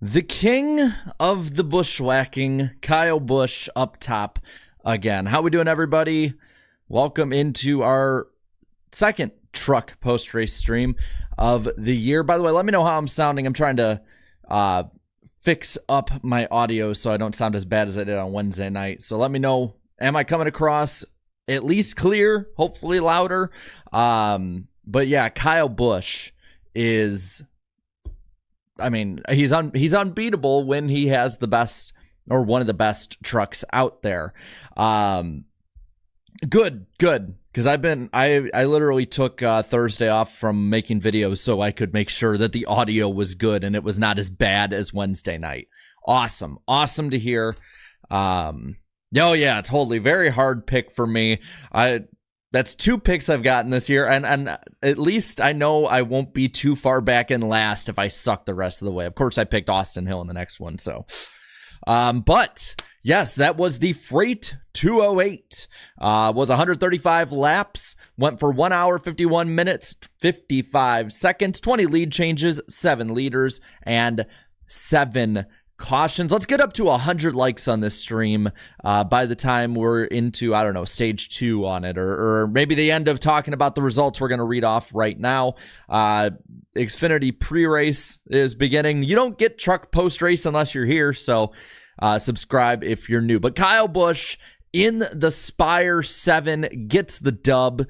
The king of the bushwhacking, Kyle Busch, up top again. How we doing, everybody? Welcome into our second truck post-race stream of the year. By the way, let me know how I'm sounding. I'm trying to fix up my audio so I don't sound as bad as I did on Wednesday night. So let me know, am I coming across at least clear, hopefully louder? But yeah, Kyle Busch is... I mean, he's unbeatable when he has the best or one of the best trucks out there. Good, because I literally took Thursday off from making videos so I could make sure that the audio was good and it was not as bad as Wednesday night. Awesome to hear. Oh yeah, totally. Very hard pick for me. That's two picks I've gotten this year, and at least I know I won't be too far back in last if I suck the rest of the way. Of course, I picked Austin Hill in the next one, so. But, yes, that was the Freight 208. Was 135 laps, went for 1 hour, 51 minutes, 55 seconds, 20 lead changes, 7 leaders, and 7 cautions. Let's get up to 100 likes on this stream by the time we're into, I don't know, stage 2 on it, or maybe the end of talking about the results we're going to read off right now. Xfinity pre-race is beginning. You don't get truck post-race unless you're here, so subscribe if you're new. But Kyle Busch in the Spire 7 gets the dub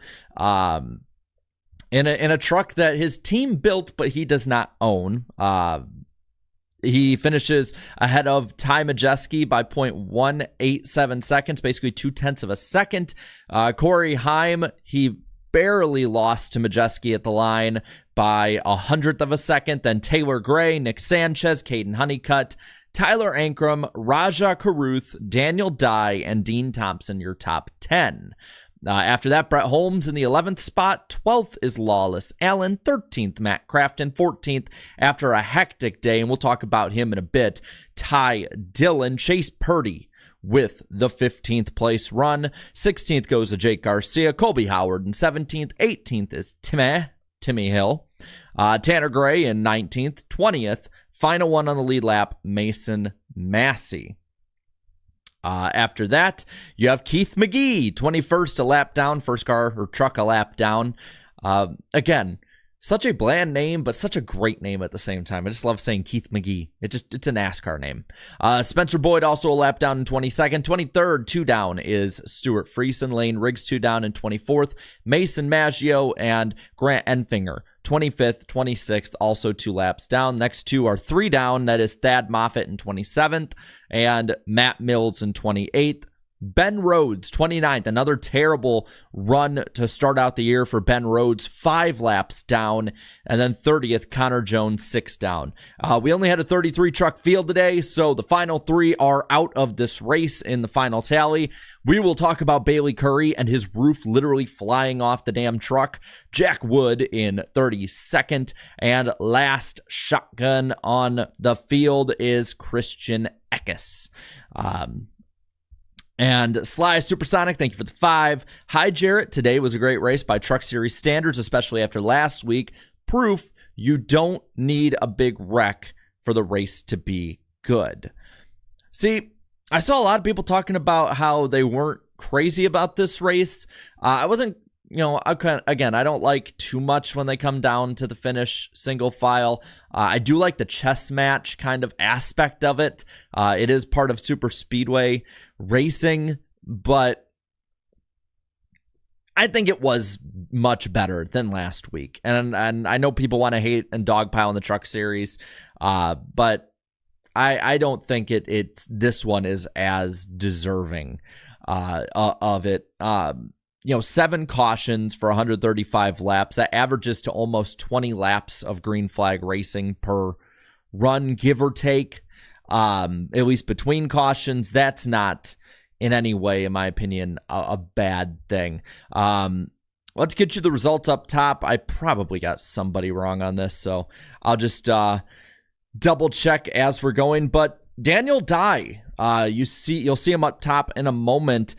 in a truck that his team built, but he does not own. He finishes ahead of Ty Majeski by 0.187 seconds, basically 0.2 of a second. Corey Heim, he barely lost to Majeski at the line by 100th of a second. Then Taylor Gray, Nick Sanchez, Caden Honeycutt, Tyler Ankrum, Raja Caruth, Daniel Dye, and Dean Thompson, your top 10. After that, Brett Holmes in the 11th spot. 12th is Lawless Allen. 13th, Matt Crafton. 14th, after a hectic day, and we'll talk about him in a bit, Ty Dillon. Chase Purdy with the 15th place run. 16th goes to Jake Garcia, Colby Howard in 17th. 18th is Timmy Hill. Tanner Gray in 19th. 20th, final one on the lead lap, Mason Massey. After that, you have Keith McGee, 21st, a lap down, first car or truck a lap down. Again, such a bland name, but such a great name at the same time. I just love saying Keith McGee. It's a NASCAR name. Spencer Boyd also a lap down in 22nd. 23rd, 2 down is Stuart Friesen. Lane Riggs 2 down in 24th. Mason Maggio and Grant Enfinger, 25th, 26th, also 2 laps down. Next 2 are 3 down. That is Thad Moffitt in 27th and Matt Mills in 28th. Ben Rhodes, 29th, another terrible run to start out the year for Ben Rhodes, 5 laps down, and then 30th, Connor Jones, 6 down. We only had a 33 truck field today, so the final 3 are out of this race in the final tally. We will talk about Bailey Curry and his roof literally flying off the damn truck. Jack Wood in 32nd, and last shotgun on the field is Christian Eckes. And Sly Supersonic, thank you for the 5. Hi, Jarrett. Today was a great race by Truck Series standards, especially after last week. Proof you don't need a big wreck for the race to be good. See, I saw a lot of people talking about how they weren't crazy about this race. I wasn't, I don't like too much when they come down to the finish single file. I do like the chess match kind of aspect of it. It is part of super speedway racing, but I think it was much better than last week. And I know people want to hate and dogpile in the truck series, but I don't think this one is as deserving of it. 7 cautions for 135 laps. That averages to almost 20 laps of green flag racing per run, give or take. At least between cautions, that's not in any way, in my opinion, a bad thing. Let's get you the results up top. I probably got somebody wrong on this, so I'll just double check as we're going. But Daniel Dye, You'll see him up top in a moment.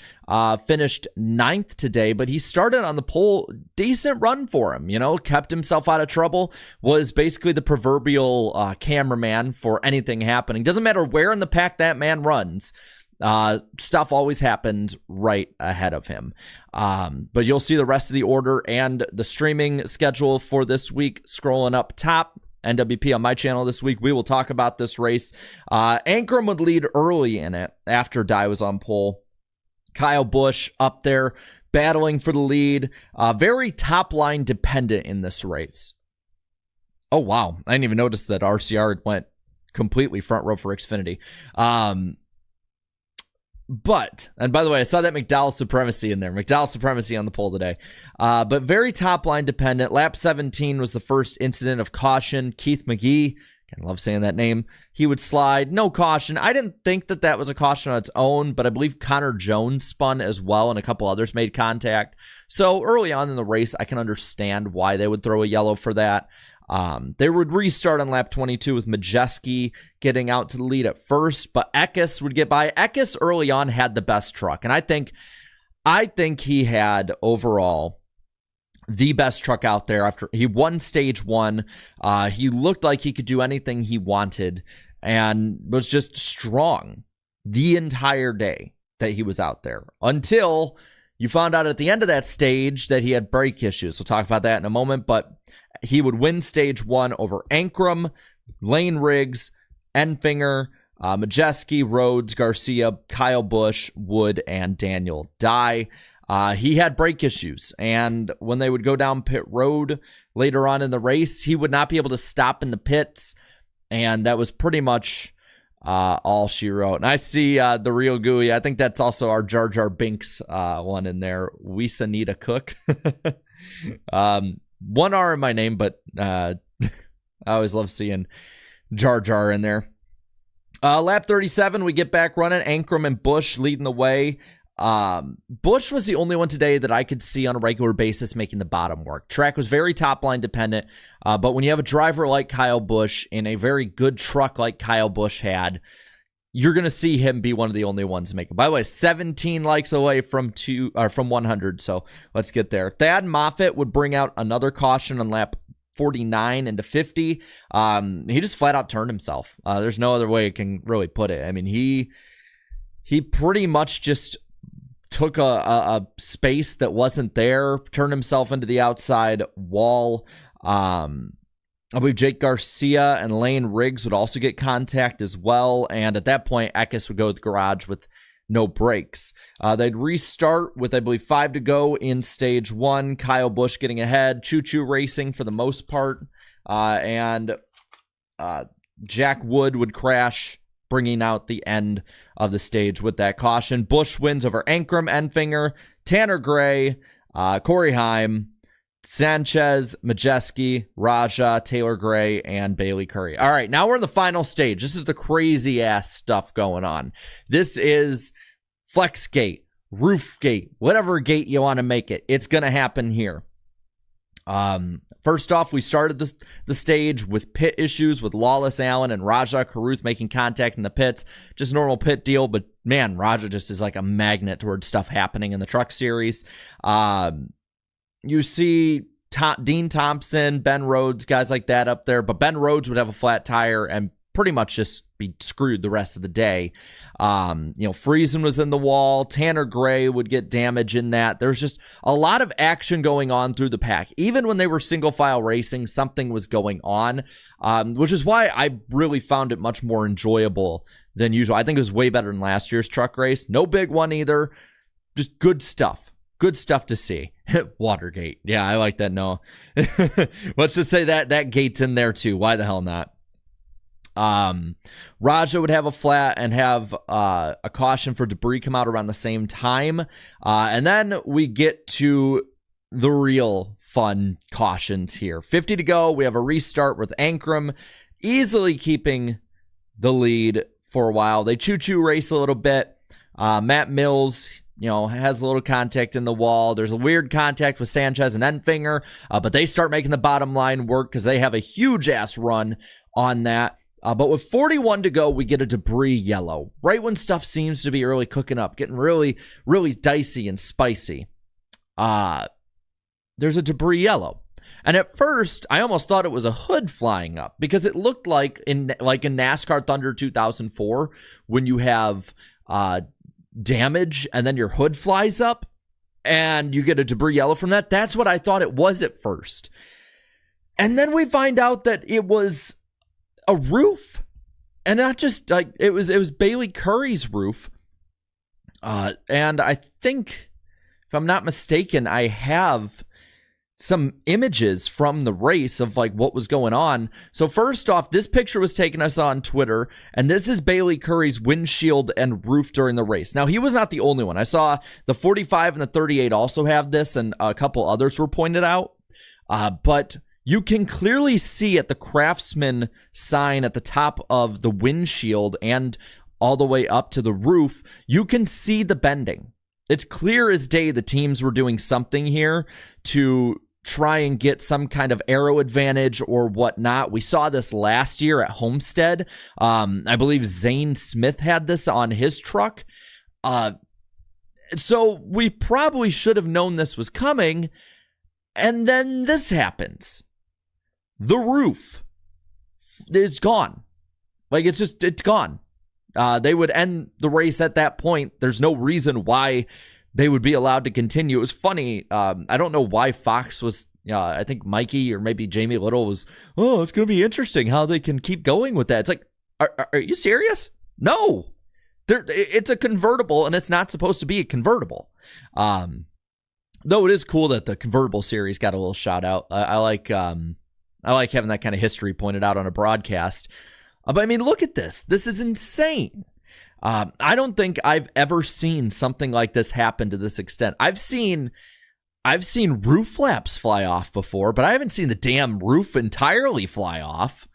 Finished 9th today, but he started on the pole. Decent run for him, kept himself out of trouble. Was basically the proverbial cameraman for anything happening. Doesn't matter where in the pack that man runs. Stuff always happened right ahead of him. But you'll see the rest of the order and the streaming schedule for this week scrolling up top. NWP on my channel this week. We will talk about this race. Ankrum would lead early in it after Dye was on pole. Kyle Busch up there battling for the lead. Very top line dependent in this race. Oh, wow. I didn't even notice that RCR went completely front row for Xfinity. But, and by the way, I saw that McDowell supremacy in there. McDowell supremacy on the pole today. But very top line dependent. Lap 17 was the first incident of caution. Keith McGee, I love saying that name. He would slide. No caution. I didn't think that was a caution on its own, but I believe Connor Jones spun as well, and a couple others made contact. So early on in the race, I can understand why they would throw a yellow for that. They would restart on lap 22 with Majeski getting out to the lead at first, but Eckes would get by. Eckes early on had the best truck, and I think he had overall the best truck out there. After he won stage 1, he looked like he could do anything he wanted and was just strong the entire day that he was out there, until you found out at the end of that stage that he had brake issues. We'll talk about that in a moment, but he would win stage 1 over Ankrum, Lane Riggs, Enfinger, Majeski, Rhodes, Garcia, Kyle Busch, Wood, and Daniel Dye. He had brake issues, and when they would go down pit road later on in the race, he would not be able to stop in the pits, and that was pretty much all she wrote. And I see the real gooey. I think that's also our Jar Jar Binks one in there. Wisanita Cook. One R in my name, but I always love seeing Jar Jar in there. Lap 37, we get back running. Ankrum and Busch leading the way. Busch was the only one today that I could see on a regular basis making the bottom work. Track was very top line dependent, but when you have a driver like Kyle Busch in a very good truck like Kyle Busch had, you're going to see him be one of the only ones to make it. By the way, 17 likes away from 100, so let's get there. Thad Moffitt would bring out another caution on lap 49 into 50. He just flat out turned himself. There's no other way I can really put it. I mean, he pretty much just took a space that wasn't there, turned himself into the outside wall. I believe Jake Garcia and Lane Riggs would also get contact as well. And at that point, Eckes would go to the garage with no brakes. They'd restart with, I believe, 5 to go in stage 1. Kyle Busch getting ahead. Choo Choo Racing for the most part. And Jack Wood would crash, bringing out the end of the stage with that caution. Busch wins over Ankrum, Enfinger, Tanner Gray, Corey Heim, Sanchez, Majeski, Raja, Taylor Gray, and Bailey Curry. All right, now we're in the final stage. This is the crazy ass stuff going on. This is FLEXGATE, Roofgate, whatever gate you want to make it. It's going to happen here. First off, we started the stage with pit issues with Lawless Allen and Raja Caruth making contact in the pits. Just normal pit deal, but man, Raja just is like a magnet towards stuff happening in the truck series. You see Dean Thompson, Ben Rhodes, guys like that up there, but Ben Rhodes would have a flat tire and pretty much just be screwed the rest of the day. Friesen was in the wall. Tanner Gray would get damage in that. There's just a lot of action going on through the pack. Even when they were single file racing, something was going on, which is why I really found it much more enjoyable than usual. I think it was way better than last year's truck race. No big one either. Just good stuff. Good stuff to see. Watergate. Yeah, I like that. No. Let's just say that gate's in there too. Why the hell not? Raja would have a flat and have a caution for debris come out around the same time. And then we get to the real fun cautions here. 50 to go. We have a restart with Ankrum easily keeping the lead for a while. They choo-choo race a little bit. Matt Mills, has a little contact in the wall. There's a weird contact with Sanchez and Enfinger, but they start making the bottom line work because they have a huge ass run on that. But with 41 to go, we get a debris yellow. Right when stuff seems to be really cooking up, getting really, really dicey and spicy. There's a debris yellow. And at first, I almost thought it was a hood flying up because it looked like in NASCAR Thunder 2004 when you have damage and then your hood flies up and you get a debris yellow from that. That's what I thought it was at first. And then we find out that it was a roof, and not just like it was Bailey Curry's roof. And I think, if I'm not mistaken, I have some images from the race of like what was going on. So first off, this picture was taken, I saw on Twitter, and this is Bailey Curry's windshield and roof during the race. Now, he was not the only one. I saw the 45 and the 38 also have this, and a couple others were pointed out. But you can clearly see at the Craftsman sign at the top of the windshield and all the way up to the roof, you can see the bending. It's clear as day the teams were doing something here to try and get some kind of aero advantage or whatnot. We saw this last year at Homestead. I believe Zane Smith had this on his truck. So we probably should have known this was coming. And then this happens. The roof is gone. Like, it's gone. They would end the race at that point. There's no reason why they would be allowed to continue. It was funny. I don't know why Fox was, I think Mikey or maybe Jamie Little was, oh, it's going to be interesting how they can keep going with that. It's like, are you serious? No. It's a convertible, and it's not supposed to be a convertible. Though it is cool that the convertible series got a little shout out. I like having that kind of history pointed out on a broadcast. But I mean, look at this. This is insane. I don't think I've ever seen something like this happen to this extent. I've seen roof flaps fly off before, but I haven't seen the damn roof entirely fly off.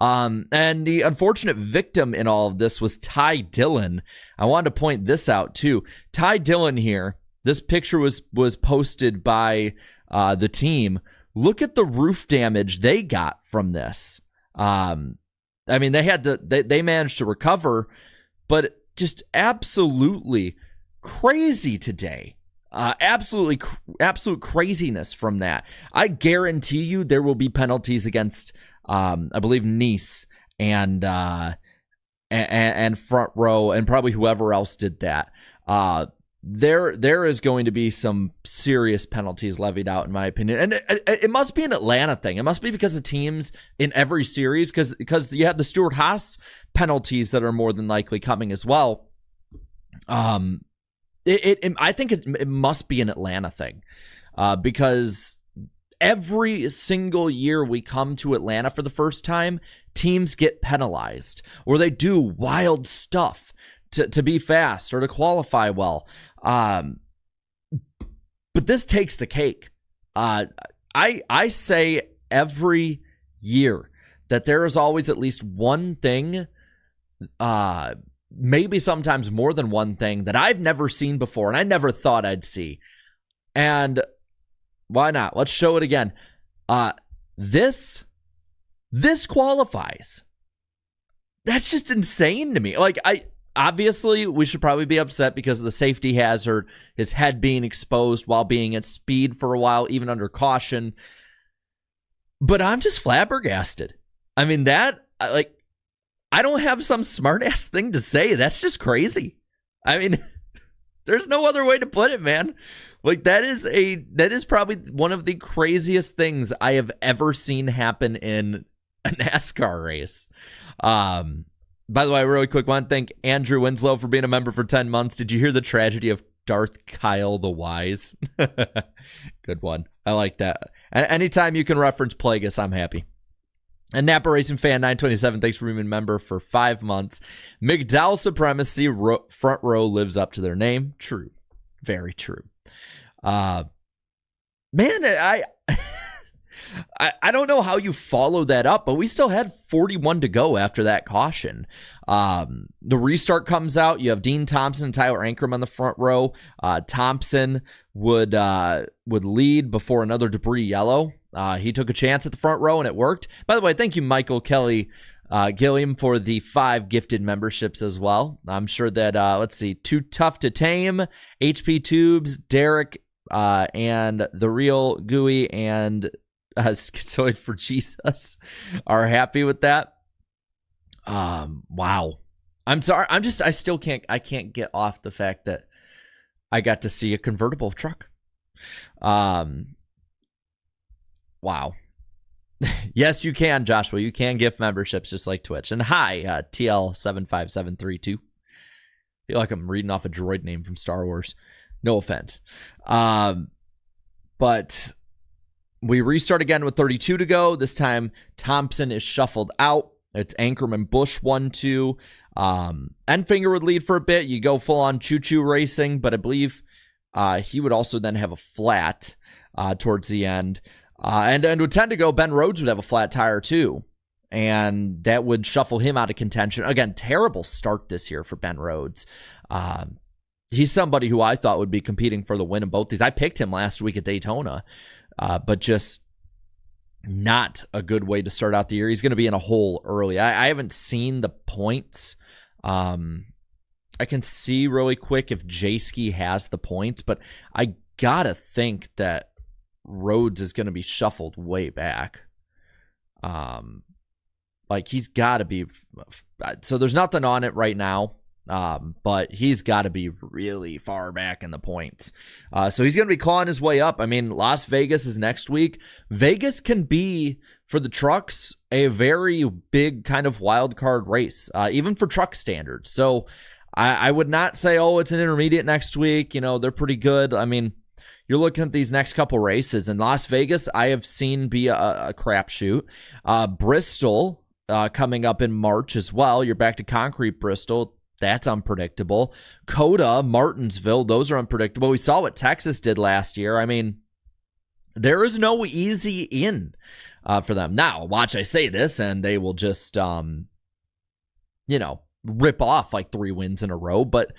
And the unfortunate victim in all of this was Ty Dillon. I wanted to point this out too. Ty Dillon here. This picture was posted by the team. Look at the roof damage they got from this. I mean, they managed to recover, but just absolutely crazy today. Absolute craziness from that. I guarantee you there will be penalties against, I believe, Nice and Front Row and probably whoever else did that. There is going to be some serious penalties levied out, in my opinion. And it must be an Atlanta thing. It must be because of teams in every series, because you have the Stewart Haas penalties that are more than likely coming as well. I think it must be an Atlanta thing, because every single year we come to Atlanta for the first time, teams get penalized or they do wild stuff to be fast or to qualify well. But this takes the cake. I say every year that there is always at least one thing, maybe sometimes more than one thing that I've never seen before and I never thought I'd see. And why not? Let's show it again. This qualifies. That's just insane to me. Like, obviously, we should probably be upset because of the safety hazard, his head being exposed while being at speed for a while, even under caution. But I'm just flabbergasted. I mean, I don't have some smart-ass thing to say. That's just crazy. I mean, there's no other way to put it, man. Like, that is probably one of the craziest things I have ever seen happen in a NASCAR race. By the way, really quick, I want to thank Andrew Winslow for being a member for 10 months. Did you hear the tragedy of Darth Kyle the Wise? Good one. I like that. Anytime you can reference Plagueis, I'm happy. And NAPA Racing Fan 927, thanks for being a member for 5 months. McDowell Supremacy, front row lives up to their name. True. Very true. Man, I don't know how you follow that up, but we still had 41 to go after that caution. The restart comes out. You have Dean Thompson and Tyler Ankrum on the front row. Thompson would lead before another debris yellow. He took a chance at the front row and it worked. By the way, thank you, Michael Kelly, Gilliam for the 5 gifted memberships as well. I'm sure that, let's see, Too Tough to Tame, HP Tubes, Derek, and The Real Gooey, and Schizoid for Jesus are happy with that. Wow. I'm sorry. I still can't get off the fact that I got to see a convertible truck. Wow. Yes, you can, Joshua. You can gift memberships just like Twitch. And hi, TL75732. Feel like I'm reading off a droid name from Star Wars. No offense. But we restart again with 32 to go. This time, Thompson is shuffled out. It's Anchorman, Bush 1-2. Enfinger would lead for a bit. You go full on choo-choo racing, but I believe he would also then have a flat towards the end. And with 10 to go, Ben Rhodes would have a flat tire too. And that would shuffle him out of contention. Again, terrible start this year for Ben Rhodes. He's somebody who I thought would be competing for the win in both these. I picked him last week at Daytona, but just not a good way to start out the year. He's going to be in a hole early. I haven't seen the points. I can see really quick if J-Ski has the points, but I gotta think that Rhodes is going to be shuffled way back. Like he's got to be. So there's nothing on it right now. But he's got to be really far back in the points. So he's going to be clawing his way up. I mean, Las Vegas is next week. Vegas can be, for the trucks, a very big kind of wild card race, even for truck standards. So I would not say, oh, it's an intermediate next week. You know, they're pretty good. I mean, you're looking at these next couple races. In Las Vegas, I have seen be a crapshoot. Bristol coming up in March as well. You're back to concrete Bristol. That's unpredictable. Coda, Martinsville, those are unpredictable. We saw what Texas did last year. I mean, there is no easy in for them. Now, watch I say this, and they will just, rip off like 3 wins in a row. But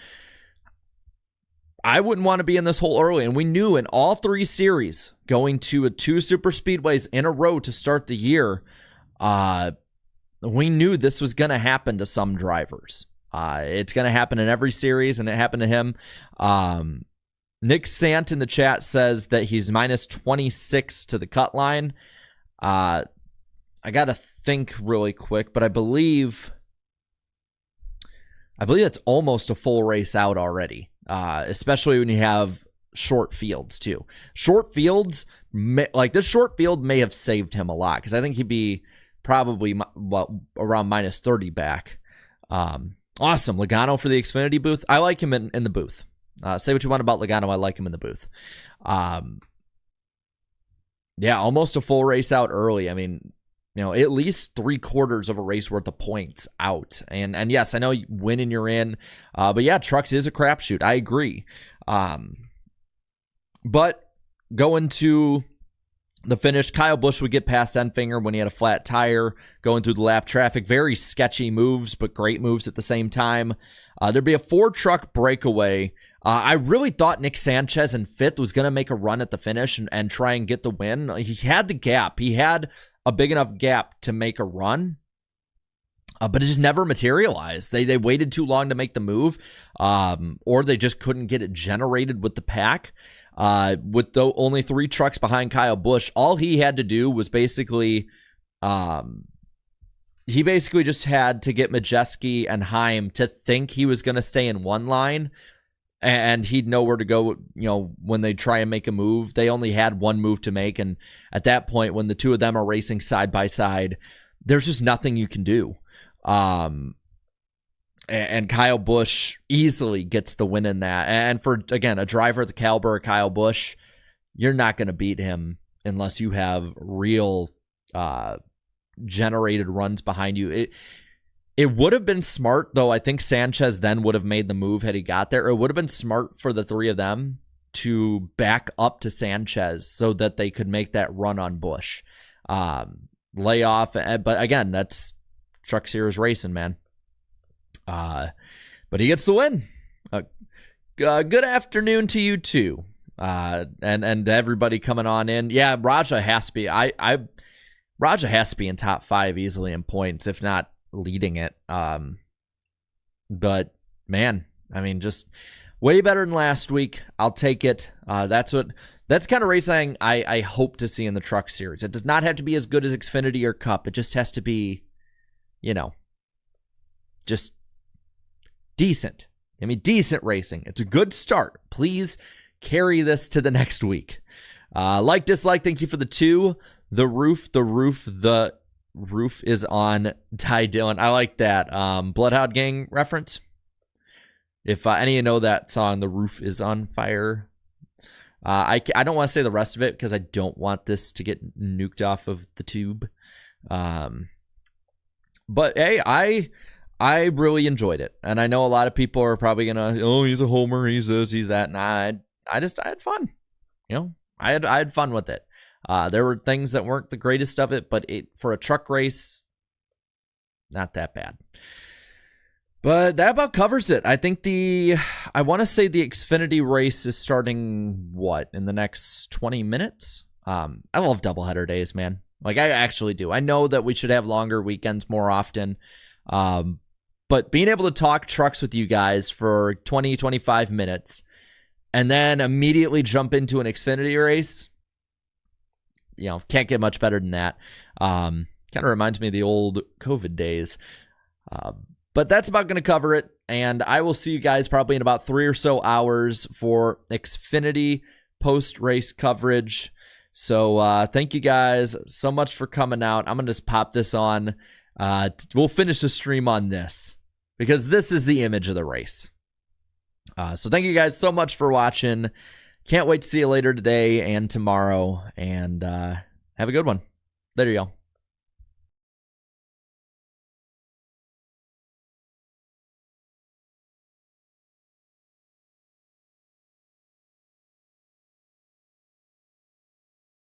I wouldn't want to be in this hole early. And we knew in all 3 series, going to 2 super speedways in a row to start the year, we knew this was going to happen to some drivers. It's going to happen in every series, and it happened to him. Nick Sant in the chat says that he's minus 26 to the cut line. I got to think really quick, but I believe it's almost a full race out already, especially when you have short fields too. Short fields, like this short field may have saved him a lot, because I think he'd be probably around minus 30 back. Awesome. Logano for the Xfinity booth. I like him in the booth. Say what you want about Logano. I like him in the booth. Yeah, almost a full race out early. I mean, at least 3/4 of a race worth of points out. And yes, I know winning you're in. But yeah, trucks is a crapshoot. I agree. But going to the finish, Kyle Busch would get past Enfinger when he had a flat tire going through the lap traffic. Very sketchy moves, but great moves at the same time. There'd be a 4-truck breakaway. I really thought Nick Sanchez in 5th was going to make a run at the finish and try and get the win. He had the gap. He had a big enough gap to make a run, but it just never materialized. They waited too long to make the move, or they just couldn't get it generated with the pack. With the only 3 trucks behind Kyle Busch, all he had to do was basically, he basically just had to get Majeski and Heim to think he was going to stay in one line, and he'd know where to go. When they try and make a move, they only had one move to make, and at that point, when the 2 of them are racing side by side, there's just nothing you can do. And Kyle Busch easily gets the win in that. And for, again, a driver at the caliber of Kyle Busch, you're not going to beat him unless you have real generated runs behind you. It would have been smart, though. I think Sanchez then would have made the move had he got there. It would have been smart for the 3 of them to back up to Sanchez so that they could make that run on Busch. Lay off. But again, that's Truck Series racing, man. But he gets the win. Good afternoon to you too. And everybody coming on in. Yeah, Raja has to be. Raja has to be in top 5 easily in points, if not leading it. But man, I mean, just way better than last week. I'll take it. That's kind of racing I hope to see in the Truck Series. It does not have to be as good as Xfinity or Cup. It just has to be, just decent. I mean, decent racing. It's a good start. Please carry this to the next week. Like, dislike, thank you for the 2. The roof is on Ty Dillon. I like that. Bloodhound Gang reference. If any of you know that song, The Roof is on Fire. I don't want to say the rest of it because I don't want this to get nuked off of the tube. But hey, I really enjoyed it. And I know a lot of people are probably going to, oh, he's a homer, he's this, he's that. Nah, I had fun. I had fun with it. There were things that weren't the greatest of it, but for a truck race, not that bad. But that about covers it. I think I want to say the Xfinity race is starting, in the next 20 minutes? I love doubleheader days, man. Like, I actually do. I know that we should have longer weekends more often. But being able to talk trucks with you guys for 20, 25 minutes and then immediately jump into an Xfinity race, can't get much better than that. Kind of reminds me of the old COVID days. But that's about going to cover it. And I will see you guys probably in about 3 or so hours for Xfinity post-race coverage. So thank you guys so much for coming out. I'm going to just pop this on. We'll finish the stream on this because this is the image of the race. So thank you guys so much for watching. Can't wait to see you later today and tomorrow. And have a good one. Later, y'all.